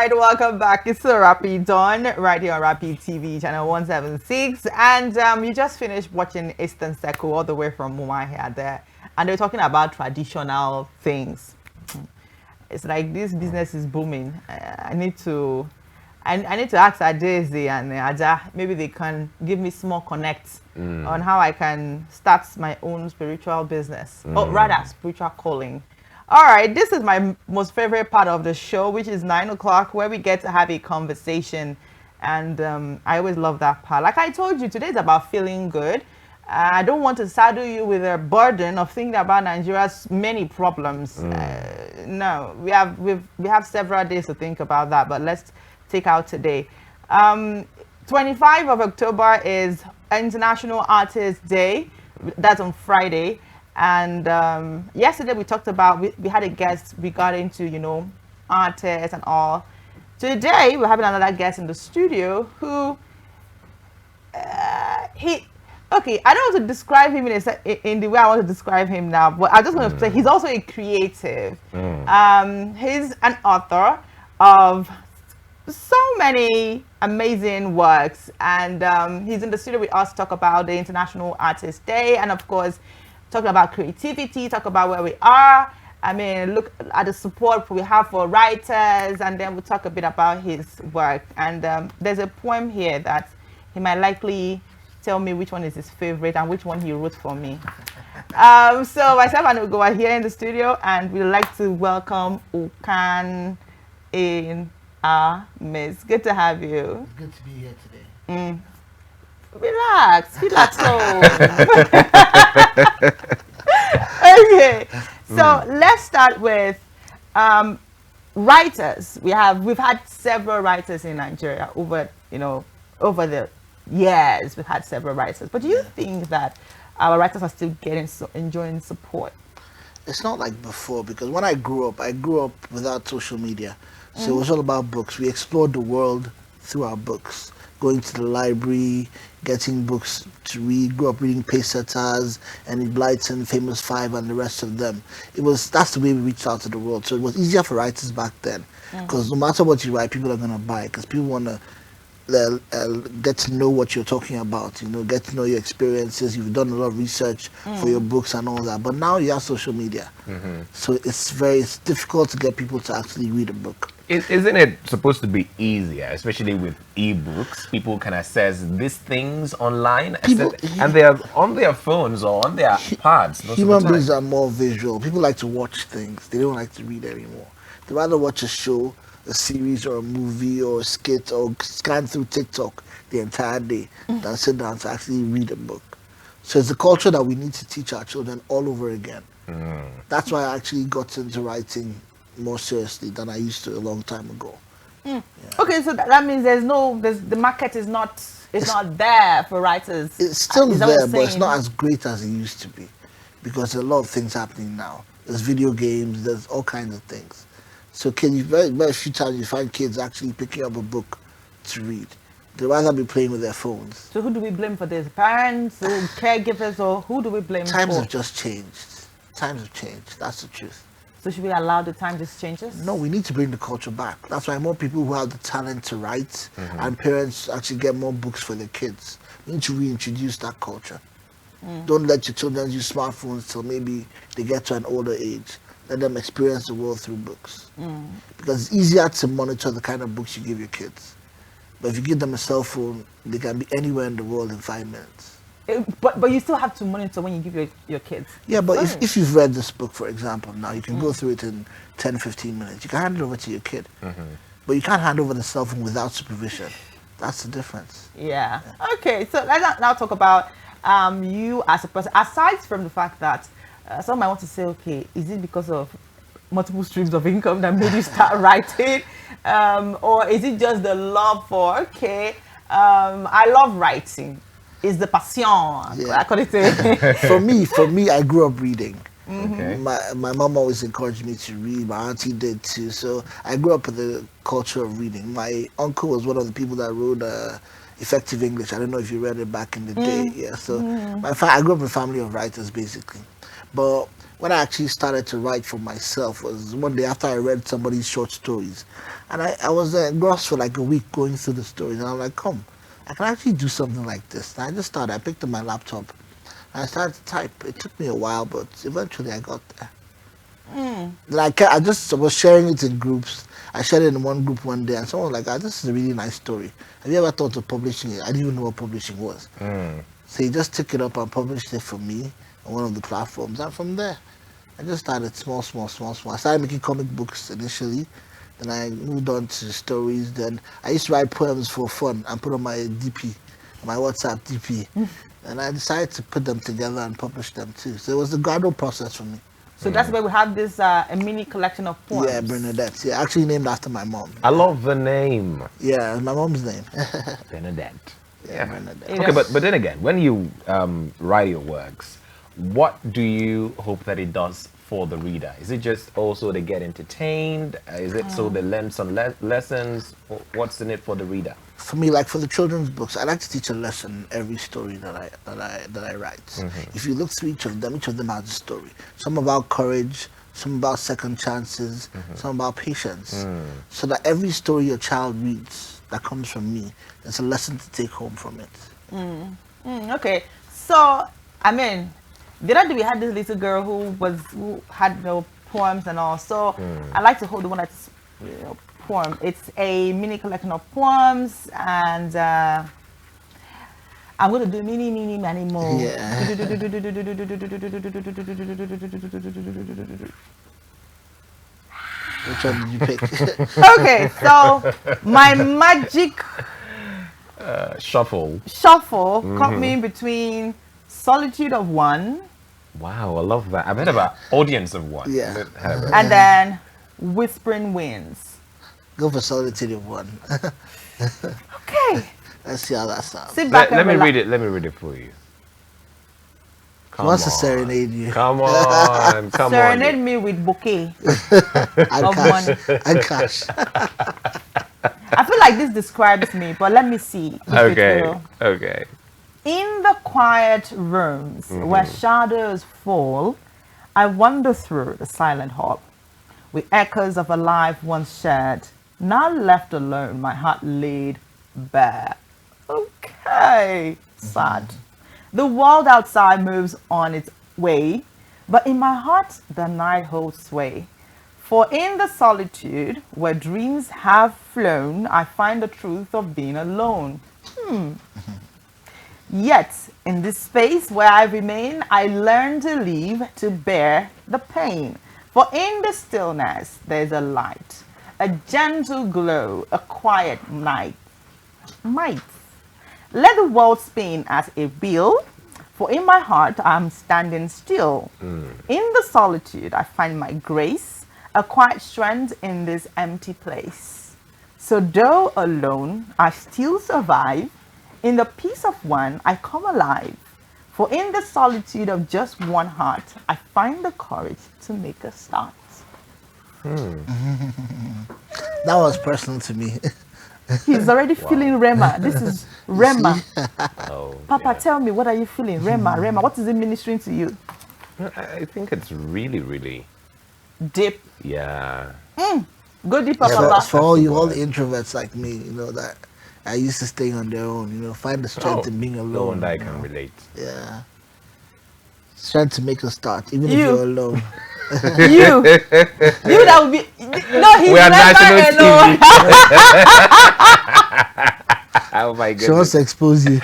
right, welcome back. It's so Rapid Dawn right here on Rapid TV channel 176, and you just finished watching Eastern Circle all the way from Mumahia there, and they're talking about traditional things. It's like this business is booming. I need to, I need to ask Adezi and Aja. Maybe they can give me small connects on how I can start my own spiritual business, or rather, spiritual calling. All right, this is my most favorite part of the show, which is 9 o'clock, where we get to have a conversation. And I always love that part. Like I told you, today is about feeling good. I don't want to saddle you with a burden of thinking about Nigeria's many problems. No, we have several days to think about that, but let's take out today. 25 of October is International Artist Day. That's on Friday. And yesterday we talked about, we had a guest regarding to, artists and all. Today we're having another guest in the studio who, okay, I don't want to describe him in the way I want to describe him now, but I just want to say he's also a creative. He's an author of so many amazing works, and he's in the studio with us to talk about the International Artist Day, and of course, talking about creativity, talk about where we are. I mean, look at the support we have for writers, and then we'll talk a bit about his work. And there's a poem here that he might likely tell me which one is his favorite and which one he wrote for me. So myself and Ugo are here in the studio, and we'd like to welcome Ukan in our midst. Good to have you. It's good to be here today. Relax. Okay, so let's start with writers. We've had several writers in Nigeria over the years. We've had several writers, but do you think that our writers are still enjoying support? It's not like before, because when I grew up without social media, so it was all about books. We explored the world through our books, going to the library, getting books to read. Grew up reading Pacesetters and Blyton, Famous Five, and the rest of them. That's the way we reached out to the world. So it was easier for writers back then, because no matter what you write, people are gonna buy it, because people wanna get to know what you're talking about, get to know your experiences. You've done a lot of research for your books and all that. But now you have social media, so it's difficult to get people to actually read a book. Isn't it supposed to be easier, especially with ebooks? People can access these things online, and they are on their phones or on their pads. Human beings are more visual. People like to watch things. They don't like to read anymore. They rather watch a show, a series, or a movie, or a skit, or scan through TikTok the entire day than sit down to actually read a book. So it's a culture that we need to teach our children all over again. That's why I actually got into writing more seriously than I used to a long time ago. Yeah. Okay, so that means the market is not there for writers. It's still there, but it's not as great as it used to be, because there's a lot of things happening now. There's video games, there's all kinds of things. So very few times you find kids actually picking up a book to read. They'd rather be playing with their phones. So who do we blame for this? Parents, or caregivers, or who do we blame for? Times have just changed. Times have changed. That's the truth. So should we allow the time these changes? No, we need to bring the culture back. That's why more people who have the talent to write, and parents actually get more books for their kids. We need to reintroduce that culture. Don't let your children use smartphones till maybe they get to an older age. Let them experience the world through books. Because it's easier to monitor the kind of books you give your kids. But if you give them a cell phone, they can be anywhere in the world in 5 minutes. But you still have to monitor when you give your kids. Yeah, but if you've read this book, for example, now you can go through it in 10, 15 minutes. You can hand it over to your kid. But you can't hand over the cell phone without supervision. That's the difference. Yeah. Okay, so let's now talk about you as a person. Aside from the fact that some might want to say, okay, is it because of multiple streams of income that made you start writing? Or is it just the love for, I love writing. Is the passion. Yeah. For me, I grew up reading. Okay. My mom always encouraged me to read. My auntie did too. So I grew up with the culture of reading. My uncle was one of the people that wrote Effective English. I don't know if you read it back in the day. Yeah, so I grew up in a family of writers, basically. But when I actually started to write for myself was one day after I read somebody's short stories. And I was engrossed for like a week going through the stories. And I'm like, come, I can actually do something like this. And I just started. I picked up my laptop. And I started to type. It took me a while, but eventually I got there. Like I just was sharing it in groups. I shared it in one group one day, and someone was like, "This is a really nice story. Have you ever thought of publishing it?" I didn't even know what publishing was. So he just took it up and published it for me on one of the platforms, and from there, I just started small. I started making comic books initially, then I moved on to stories. Then I used to write poems for fun and put on my DP, my WhatsApp DP, and I decided to put them together and publish them too. So it was a gradual process for me. So that's where we have this a mini collection of poems. Yeah, Bernadette. Yeah, actually named after my mom. I love the name. Yeah, my mom's name. Bernadette. Yeah, Bernadette. Yeah. Okay, but then again, when you write your works, what do you hope that it does for the reader? Is it just also to get entertained? Is it so they learn some lessons? What's in it for the reader? For me, like for the children's books, I like to teach a lesson in every story that I write. If you look through each of them has a story. Some about courage, some about second chances, some about patience. So that every story your child reads that comes from me, there's a lesson to take home from it. Okay, so I mean, the other day we had this little girl who had poems and all. So I like to hold the one that's poem. It's a mini collection of poems, and I'm going to do many more. Yeah. Which one did you pick? Okay, so my magic Shuffle. shuffle caught me between Solitude of One Wow, I love that. I've heard about Audience of One. Yeah. and then Whispering Winds. Go for Solitude of One. Okay, Let's see how that sounds. sit back Let and me relax. read it. Let me read it for you. He wants to serenade you. Come on, come Serenade on. me with bouquet And of cash. money. And cash. I feel like this describes me, but let me see. If it Okay, will. okay. In the quiet rooms where shadows fall, I wander through the silent hall with echoes of a life once shared, now left alone, my heart laid bare. Okay, sad. The world outside moves on its way, but in my heart the night holds sway. For in the solitude where dreams have flown, I find the truth of being alone. Yet, in this space where I remain, I learn to live, to bear the pain. For in the stillness, there's a light, a gentle glow, a quiet night. Might. Let the world spin as it will, for in my heart I'm standing still. In the solitude, I find my grace, a quiet strength in this empty place. So though alone, I still survive. In the peace of one, I come alive. For in the solitude of just one heart, I find the courage to make a start. That was personal to me. He's already feeling Rema. This is Rema. Oh, Papa, yeah. tell me, what are you feeling? Rema, what is it ministering to you? I think it's really, really, Deep. yeah. Go deeper, For, Papa. for all you, all the introverts like me, you know, that I used to stay on their own, you know, find the strength in being alone. No wonder I you can know. relate. Yeah. Strength to make a start, even if You. you're alone. You that would be. No, he's We are national never alone. Oh my She wants goodness. to expose you.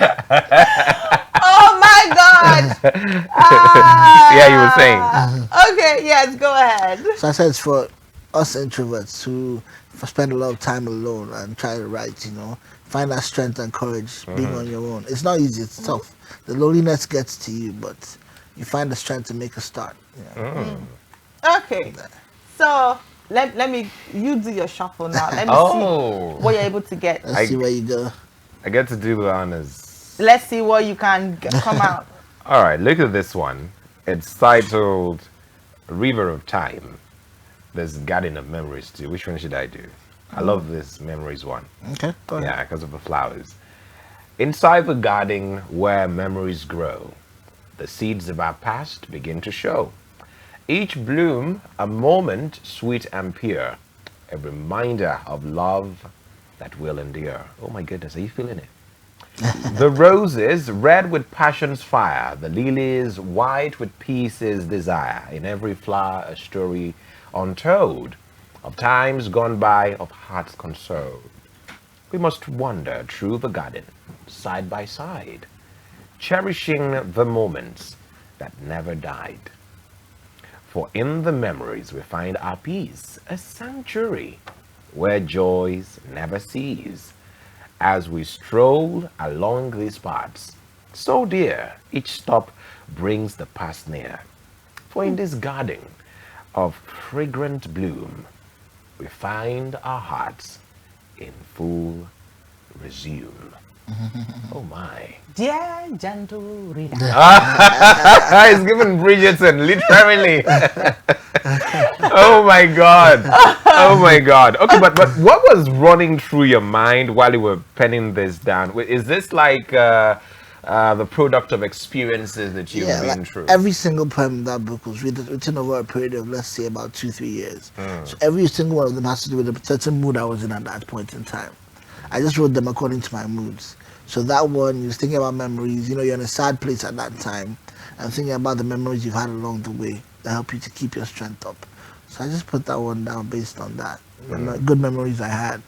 Oh my God. Yeah, you were saying. Okay, yes, go ahead. So I said it's for us introverts who spend a lot of time alone and try to write, you know, find that strength and courage being on your own. It's not easy, it's tough. The loneliness gets to you, but you find the strength to make a start. Yeah. Okay, so let me, you do your shuffle now. Let me Oh, see what you're able to get. Let's see where you go. I get to do the honors. Let's see what you can come out. All right, look at this one. It's titled River of Time. There's Garden of Memories too. Which one should I do? I love this memories one. Okay, go ahead. Yeah, because of the flowers. Inside the garden where memories grow, the seeds of our past begin to show. Each bloom a moment sweet and pure, a reminder of love that will endure. Oh my goodness, are you feeling it? The roses red with passion's fire, the lilies white with peace's desire. In every flower a story untold of times gone by, of hearts consoled. We must wander through the garden, side by side, cherishing the moments that never died. For in the memories we find our peace, a sanctuary where joys never cease. As we stroll along these paths, so dear, each stop brings the past near. For in this garden of fragrant bloom, we find our hearts in full resume. Oh my. Dear gentle reader. It's given Bridgerton, literally. Oh my God. Oh my God. Okay, but what was running through your mind while you were penning this down? Is this like the product of experiences that you've been like through? every single poem in that book was written over a period of, let's say, about 2-3 years. So every single one of them has to do with a certain mood I was in at that point in time. I just wrote them according to my moods. So that one, you're thinking about memories. You know, you're in a sad place at that time, and thinking about the memories you've had along the way that help you to keep your strength up. So I just put that one down based on that. Good memories I had.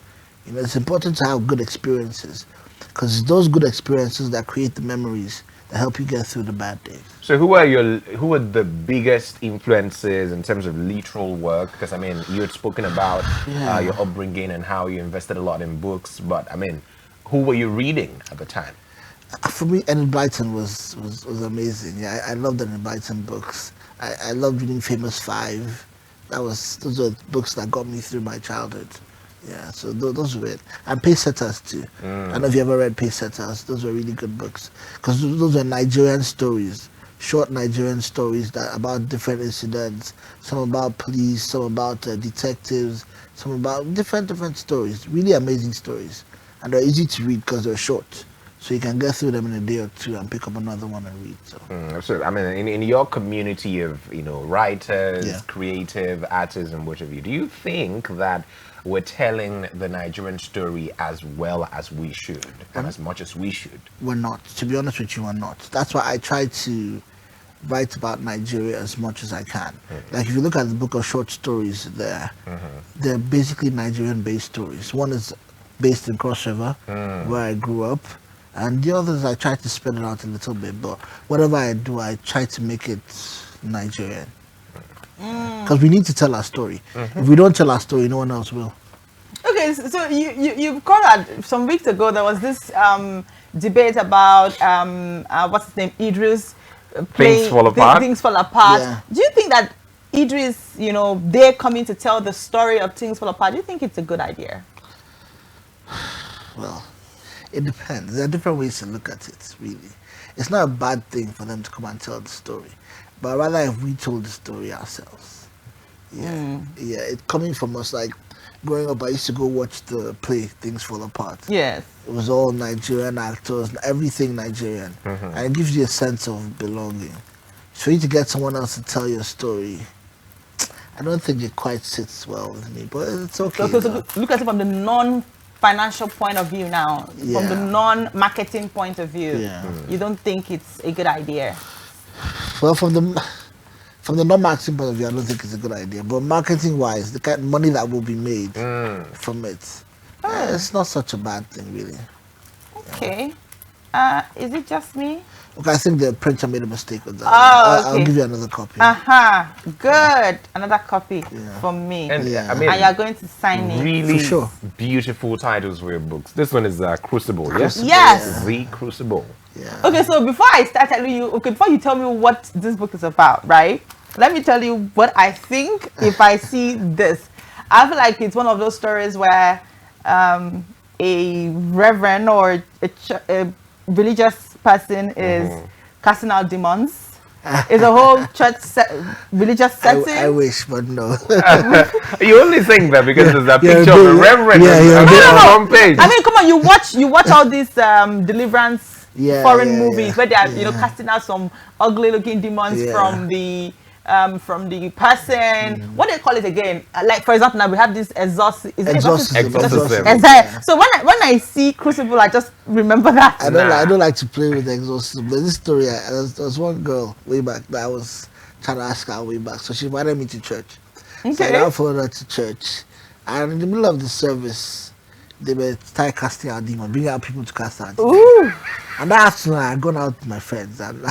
You know, it's important to have good experiences, because it's those good experiences that create the memories that help you get through the bad days. So who are the biggest influences in terms of literal work? Because I mean, you had spoken about your upbringing and how you invested a lot in books, but I mean, who were you reading at the time? For me, Enid Blyton was amazing. Yeah, I loved Enid Blyton books. I loved reading Famous Five. Those were books that got me through my childhood. Yeah, so those were it. And Pace Setters too. I don't know if you ever read Pace Setters. Those were really good books, because those were Nigerian stories, short Nigerian stories about different incidents. Some about police, some about detectives, some about different stories. Really amazing stories, and they're easy to read because they're short. So you can get through them in a day or two and pick up another one and read. So I mean, in your community of writers, Yeah. creative artists, and what have you, do you think that we're telling the Nigerian story as well as we should, and as much as we should? We're not. To be honest with you, we're not. That's why I try to write about Nigeria as much as I can. Like if you look at the book of short stories there, they're basically Nigerian-based stories. One is based in Cross River, where I grew up, and the others I try to spread it out a little bit. But whatever I do, I try to make it Nigerian. Because we need to tell our story. If we don't tell our story, no one else will. Okay, so you called out some weeks ago. There was this debate about what's his name, Idris. Things Fall Apart. Things Fall Apart. Yeah. Do you think that Idris, they're coming to tell the story of Things Fall Apart? Do you think it's a good idea? Well, it depends. There are different ways to look at it, really. It's not a bad thing for them to come and tell the story, but rather if we told the story ourselves. Yeah, it coming from us. Like growing up, I used to go watch the play Things Fall Apart. Yes. It was all Nigerian actors, everything Nigerian, and it gives you a sense of belonging. For you to get someone else to tell your story, I don't think it quite sits well with me, but it's okay. So look at it from the non-financial point of view now, from the Yeah. non-marketing point of view. Yeah. You don't think it's a good idea? Well, from the non-marketing point of view, I don't think it's a good idea. But marketing-wise, the kind of money that will be made from it, it's not such a bad thing, really. Okay. Is it just me? Okay, I think the printer made a mistake with that. Oh, I'll okay. give you another copy. Good. Another copy from me. And Yeah. I mean, And you're going to sign it. really For sure. beautiful titles for your books. This one is Crucible, yes? Yes. The Crucible. Yeah. Okay, so before I start telling you, before you tell me what this book is about, right? Let me tell you what I think if I see this. I feel like it's one of those stories where a reverend or a religious person is casting out demons, Is a whole church religious setting? I wish, but no. You only saying that because there's a Yeah, picture of a yeah, reverend yeah, yeah, on yeah. the front page. I mean, come on, you watch all these deliverance Yeah, foreign yeah, movies yeah, where they are yeah. casting out some ugly looking demons Yeah. from the person. What do they call it again? Like for example, now we have this exorcism. Exorcism. Yeah. So when I see Crucible, I just remember that. I don't like to play with exorcism. But this story, there was one girl way back that I was trying to ask her way back. So she invited me to church. So I Okay. now followed her to church. And in the middle of the service, they were start casting out demons, bringing out people to cast out demons. Ooh. And that afternoon, I had gone out with my friends and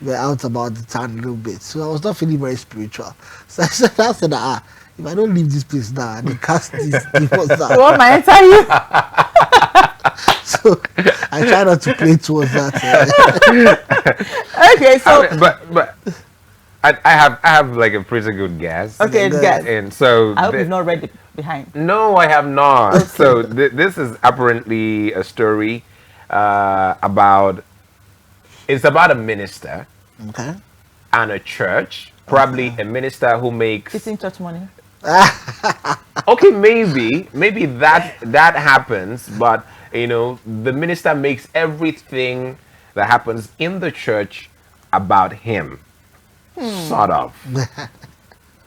we were out about the town a little bit. So I was not feeling very spiritual. So I said, if I don't leave this place now, they cast these demons out. What might I tell you? So I try not to play towards that. Okay, so I mean, but I have like a pretty good guess. okay, Good. guys. And so I hope you've not read it behind. no, I have not. So this is apparently a story about. It's about a minister Okay. and a church. Probably a minister who makes. It's in church money. Okay, maybe that happens, but you know, the minister makes everything that happens in the church about him. Sort of.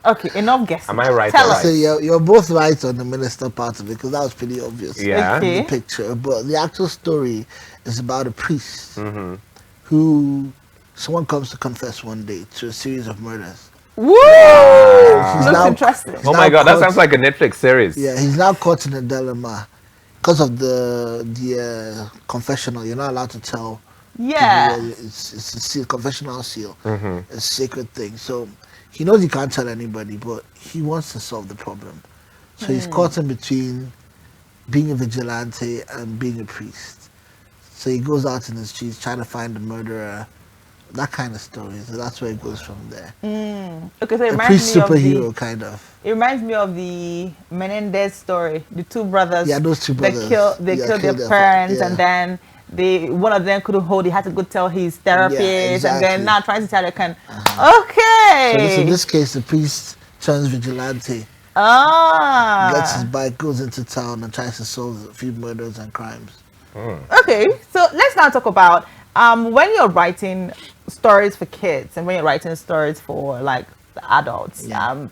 Okay, enough guessing. Am I right Tell or us. So you're both right on the minister part of it because that was pretty obvious. Yeah. Okay. The picture, but the actual story is about a priest who someone comes to confess one day to a series of murders. Woo! He's Looks now- interesting. Oh my now God, that caught- sounds like a Netflix series. Yeah, he's now caught in a dilemma because of the confessional. You're not allowed to tell. Yeah. people, it's a seal, confessional seal. It's a sacred thing. So he knows he can't tell anybody, but he wants to solve the problem. So he's caught in between being a vigilante and being a priest. So he goes out in the streets trying to find the murderer. That kind of story. So that's where it goes from there. Okay, so it A reminds priest me of superhero, the kind of. it reminds me of the Menendez story. The two brothers. Yeah, those two brothers. They killed Yeah, their their parents, yeah. and then one of them couldn't hold. He had to go tell his therapist, and exactly. then now trying to tell the can. Okay. So in this case, the priest turns vigilante, gets his Ah. bike, goes into town, and tries to solve a few murders and crimes. Okay, so let's now talk about when you're writing stories for kids and when you're writing stories for like the adults. Yeah.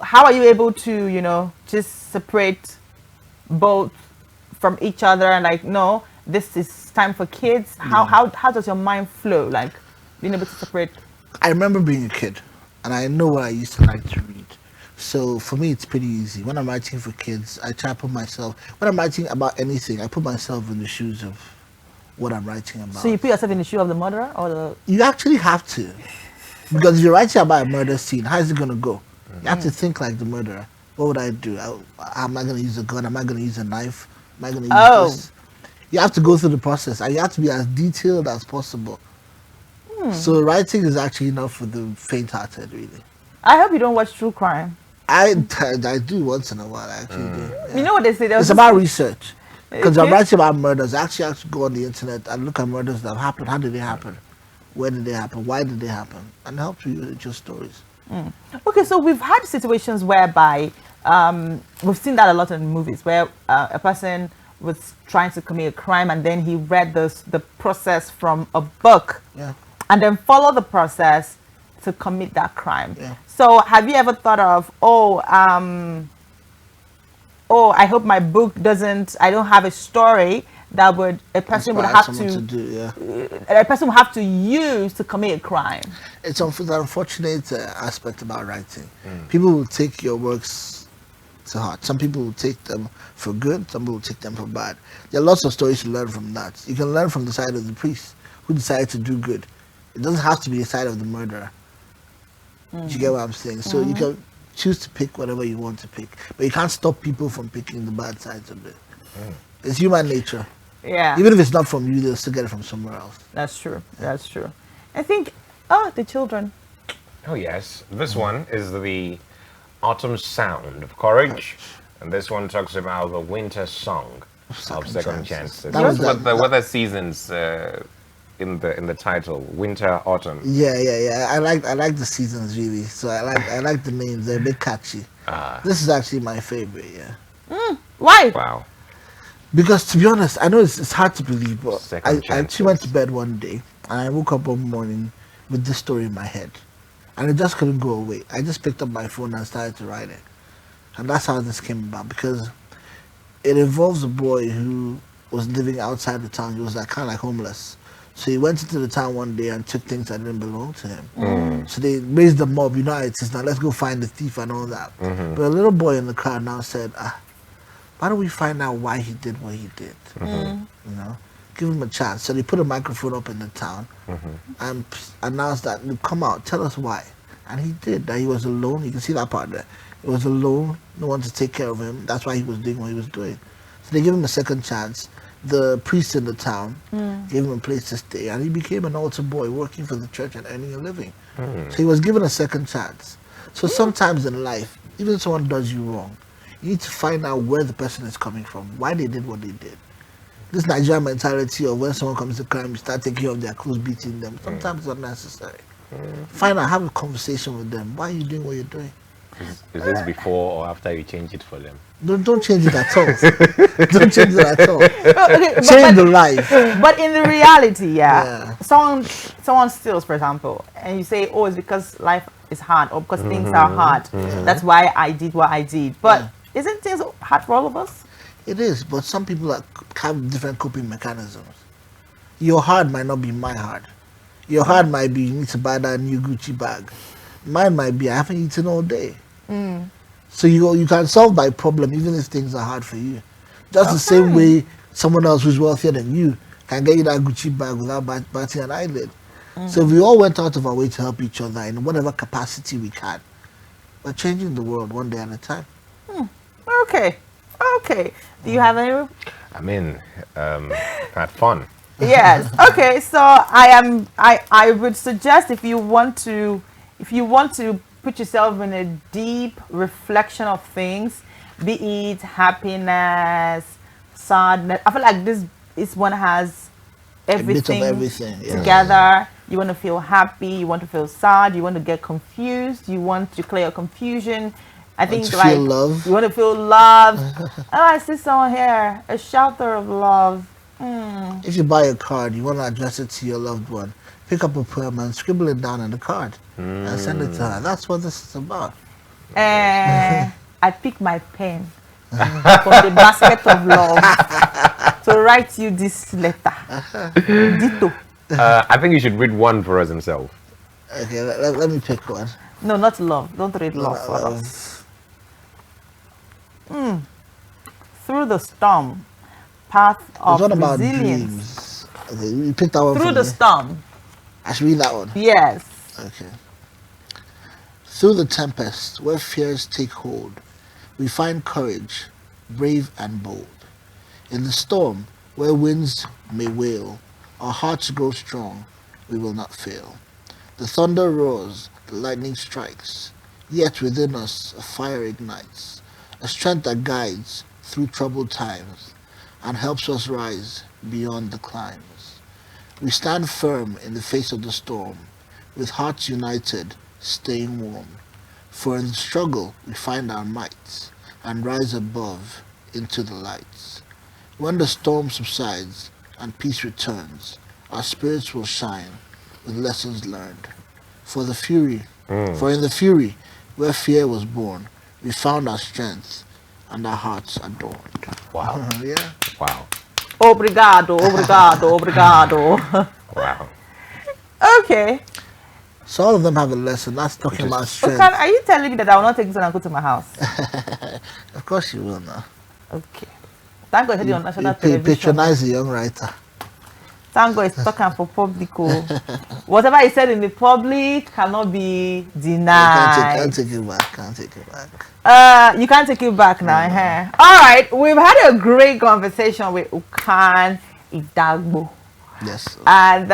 How are you able to just separate both from each other and like no, this is time for kids? How does your mind flow, like being able to separate? I remember being a kid, and I know what I used to like to read. So for me, it's pretty easy. When I'm writing for kids, I try to put myself. When I'm writing about anything, I put myself in the shoes of what I'm writing about. So you put yourself in the shoe of the murderer or the You actually have to, because if you're writing about a murder scene, how is it gonna go? You have to think like the murderer. What would I do? Am I gonna use a gun? Am I gonna use a knife? Am I gonna use Oh. this? You have to go through the process, and you have to be as detailed as possible. So writing is actually not for the faint-hearted, really. I hope you don't watch true crime. I do once in a while. I actually do. Yeah. You know what they say? There was It's this- about research. Because I'm Okay. writing about murders. I actually have to go on the internet and look at murders that have happened. How did they happen? Where did they happen? Why did they happen? And help you with your stories. Okay, so we've had situations whereby we've seen that a lot in movies where a person was trying to commit a crime and then he read the process from a book Yeah. and then follow the process to commit that crime. Yeah. So have you ever thought of, I hope my book I don't have a story that a person would Inspire have someone to, do, yeah. a person would have to use to commit a crime. It's an unfortunate aspect about writing. People will take your works to heart. Some people will take them for good. Some people will take them for bad. There are lots of stories to learn from that. You can learn from the side of the priest who decided to do good. It doesn't have to be the side of the murderer. Do you get what I'm saying? So you can choose to pick whatever you want to pick, but you can't stop people from picking the bad sides of it. It's human nature. Yeah. Even if it's not from you, they'll still get it from somewhere else. That's true. That's true. I think, the children. Oh yes, this one is the Autumn Sound of Courage, and this one talks about the winter song of Second Chances. That was What that- the weather seasons in the title, winter, autumn. Yeah. I like the seasons really. So I like the names. They're a bit catchy. Ah, This is actually my favorite. Yeah. Why? wow. Because to be honest, I know it's hard to believe, but Second I actually went to chances. bed one day and I woke up one morning with this story in my head, and it just couldn't go away. I just picked up my phone and started to write it, and that's how this came about. Because it involves a boy who was living outside the town. He was like kind of like homeless. So he went into the town one day and took things that didn't belong to him. So they raised the mob, you know how it is now, let's go find the thief and all that. But a little boy in the crowd now said, why don't we find out why he did what he did? You know, give him a chance. So they put a microphone up in the town and announced that, "Look, come out, tell us why." And he did. That he was alone. You can see that part there. He was alone, no one to take care of him. That's why he was doing what he was doing. So they gave him a second chance. The priest in the town gave him a place to stay, and he became an altar boy working for the church and earning a living. So he was given a second chance. So sometimes in life, even if someone does you wrong, you need to find out where the person is coming from, why they did what they did. This Nigerian mentality of when someone comes to crime, you start taking off their clothes, beating them. Sometimes it's unnecessary. Find out, have a conversation with them. Why are you doing what you're doing? Is this before or after you change it for them? Don't change it at all. Don't change it at all. Okay, Change the life. but in the reality, Yeah. someone steals, for example, and you say, "Oh, it's because life is hard, or because things are hard. That's why I did what I did." But isn't things hard for all of us? It is, but some people have different coping mechanisms. Your hard might not be my hard. Your hard might be you need to buy that new Gucci bag. Mine might be I haven't eaten all day. So you can solve my problem even if things are hard for you. Just the same way someone else who's wealthier than you can get you that Gucci bag without batting an eyelid. So if we all went out of our way to help each other in whatever capacity we can, we're changing the world one day at a time. Okay. Do you have any? I mean, had fun. Yes. Okay. So I would suggest if you want to put yourself in a deep reflection of things, be it happiness, sadness. I feel like this one has everything, everything, yeah. together. You want to feel happy, you want to feel sad, you want to get confused, you want to clear your confusion. I think to like feel love. you want to feel love. Oh, I see someone here, a shelter of love. If you buy a card, you want to address it to your loved one. Pick up a poem and scribble it down on the card and send it to her. That's what this is about. I pick my pen from the basket of love to write you this letter. Ditto. I think you should read one for us himself. Okay, let me pick one. No, not love. Don't read love for us. Through the storm, path of What about resilience. dreams? Okay, you picked that one Through for the me. storm. I should read that one. Yes. Okay. Through the tempest, where fears take hold, we find courage, brave and bold. In the storm, where winds may wail, our hearts grow strong, we will not fail. The thunder roars, the lightning strikes, yet within us a fire ignites, a strength that guides through troubled times and helps us rise beyond the climbs. We stand firm in the face of the storm, with hearts united, staying warm. For in the struggle we find our might, and rise above into the lights. When the storm subsides and peace returns, our spirits will shine with lessons learned. For in the fury where fear was born, we found our strength and our hearts adorned. Wow. Yeah. Wow. Obrigado, obrigado, obrigado. Wow. Okay. So all of them have a lesson. That's talking about strength. Ukan, are you telling me that I will not take this and go to my house? Of course you will now. Okay. Thank God he's on national You television. patronize a young writer. Thank God he's talking for public. Oh. Whatever he said in the public cannot be denied. Can't take it back. Can't take it back. You can't take it back now. Eh? All right. We've had a great conversation with Ukan Idagbo. Yes. And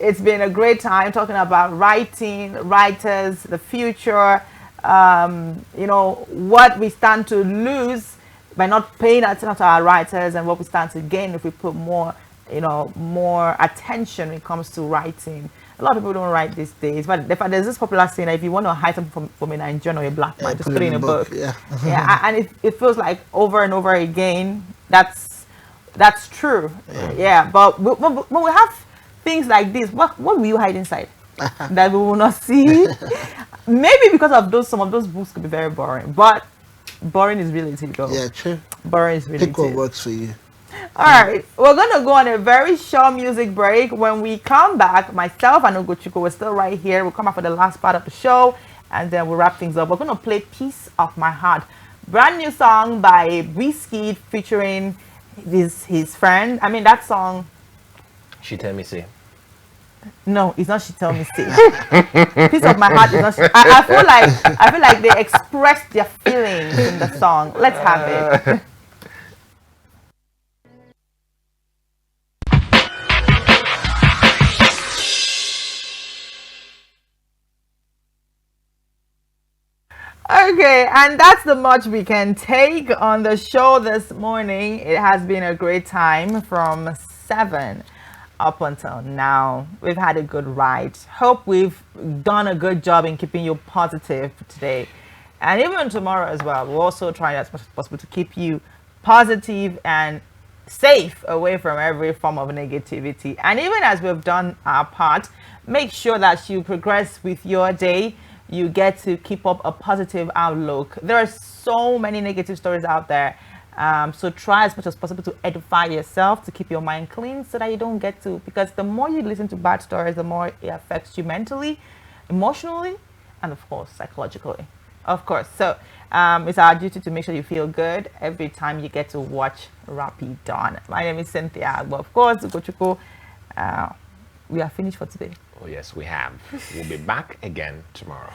it's been a great time talking about writing, writers, the future, what we stand to lose by not paying attention to our writers and what we stand to gain if we put more more attention when it comes to writing. A lot of people don't write these days, but there's this popular saying that if you want to hide something from a Nigerian or a black man, just put it in a book. Yeah. Yeah, and it feels like over and over again. That's true. Yeah, but when we have things like this, what will you hide inside that we will not see? Maybe because of some of those books could be very boring, but boring is relative, though. Yeah, true. Boring is relative. Pick what works for you. All right, we're gonna go on a very short music break. When we come back, myself and Ugochukwu, we're still right here. We'll come back for the last part of the show, and then we'll wrap things up. We're gonna play "Piece of My Heart," brand new song by Whiskey featuring his friend. I mean, that song. She tell me say. No, it's not. She tell me say. "Piece of My Heart" is not. I feel like they expressed their feelings in the song. Let's have it. Okay, and that's the much we can take on the show this morning. It has been a great time from 7 up until now. We've had a good ride. Hope we've done a good job in keeping you positive today. And even tomorrow as well. We'll also try as much as possible to keep you positive and safe away from every form of negativity. And even as we've done our part, make sure that you progress with your day. You get to keep up a positive outlook. There are so many negative stories out there. So try as much as possible to edify yourself, to keep your mind clean so that you don't get to, because the more you listen to bad stories, the more it affects you mentally, emotionally, and of course, psychologically. Of course. So it's our duty to make sure you feel good every time you get to watch Rapid Dawn. My name is Cynthia. Well, of course, Ugochukwu, we are finished for today. Oh yes, we have. We'll be back again tomorrow.